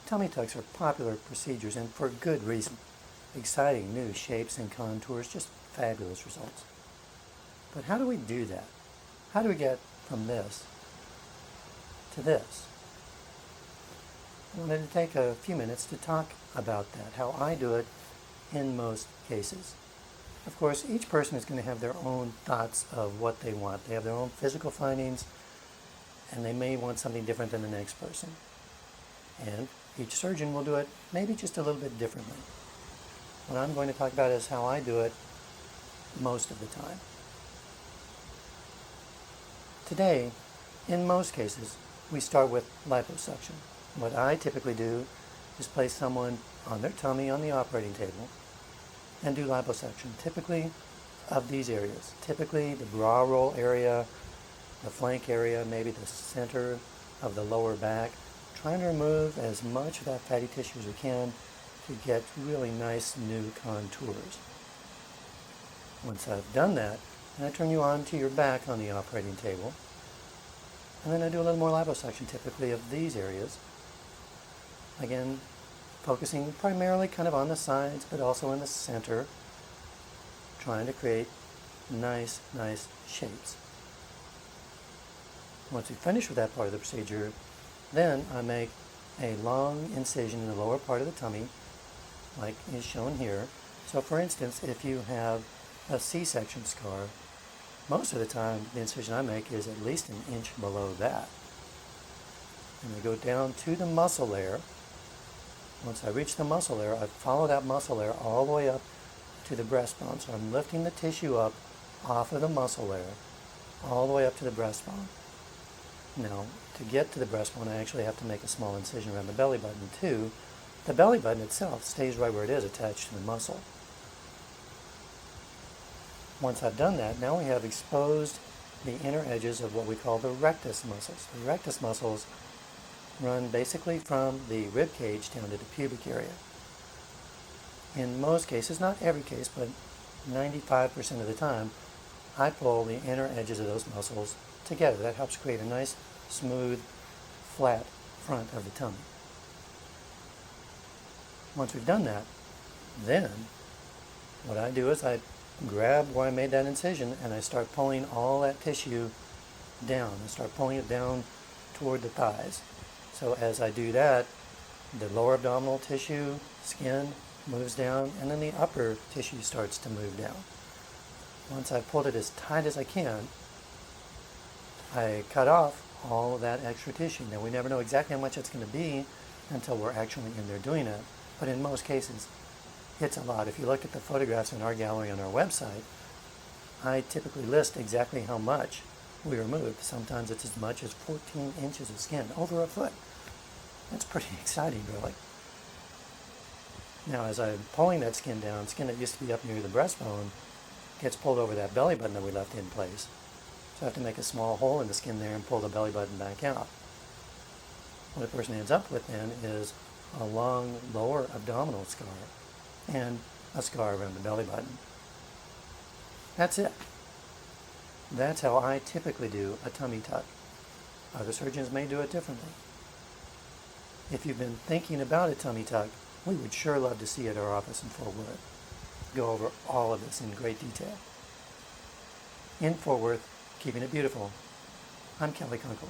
Tummy tucks are popular procedures, and for good reason. Exciting new shapes and contours, just fabulous results. But how do we do that? How do we get from this to this? I wanted to take a few minutes to talk about that, how I do it in most cases. Of course, each person is going to have their own thoughts of what they want. They have their own physical findings, and they may want something different than the next person. And each surgeon will do it maybe just a little bit differently. What I'm going to talk about is how I do it most of the time. Today, in most cases, we start with liposuction. What I typically do is place someone on their tummy on the operating table and do liposuction, typically of these areas. Typically the bra roll area, the flank area, maybe the center of the lower back, trying to remove as much of that fatty tissue as we can to get really nice new contours. Once I've done that, I turn you on to your back on the operating table, and then I do a little more liposuction, typically of these areas. Again, focusing primarily kind of on the sides, but also in the center, trying to create nice shapes. Once we finish with that part of the procedure, then I make a long incision in the lower part of the tummy, like is shown here. So for instance, if you have a C-section scar, most of the time the incision I make is at least an inch below that. And I go down to the muscle layer. Once I reach the muscle layer, I follow that muscle layer all the way up to the breastbone. So I'm lifting the tissue up off of the muscle layer, all the way up to the breastbone. Now, to get to the breastbone, I actually have to make a small incision around the belly button too. The belly button itself stays right where it is, attached to the muscle. Once I've done that, now we have exposed the inner edges of what we call the rectus muscles. The rectus muscles run basically from the rib cage down to the pubic area. In most cases, not every case, but 95% of the time, I pull the inner edges of those muscles together. That helps create a nice, smooth, flat front of the tummy. Once we've done that, then what I do is I grab where I made that incision and I start pulling all that tissue down. I start pulling it down toward the thighs. So as I do that, the lower abdominal tissue, skin, moves down, and then the upper tissue starts to move down. Once I've pulled it as tight as I can, I cut off all of that extra tissue. Now, we never know exactly how much it's going to be until we're actually in there doing it, but in most cases, it's a lot. If you look at the photographs in our gallery on our website, I typically list exactly how much we removed. Sometimes it's as much as 14 inches of skin, over a foot. That's pretty exciting, really. Now, as I'm pulling that skin down, skin that used to be up near the breastbone gets pulled over that belly button that we left in place. So I have to make a small hole in the skin there and pull the belly button back out. What a person ends up with then is a long lower abdominal scar and a scar around the belly button. That's it. That's how I typically do a tummy tuck. Other surgeons may do it differently. If you've been thinking about a tummy tuck, we would sure love to see you at our office in Fort Worth. Go over all of this in great detail. In Fort Worth, keeping it beautiful, I'm Kelly Kunkel.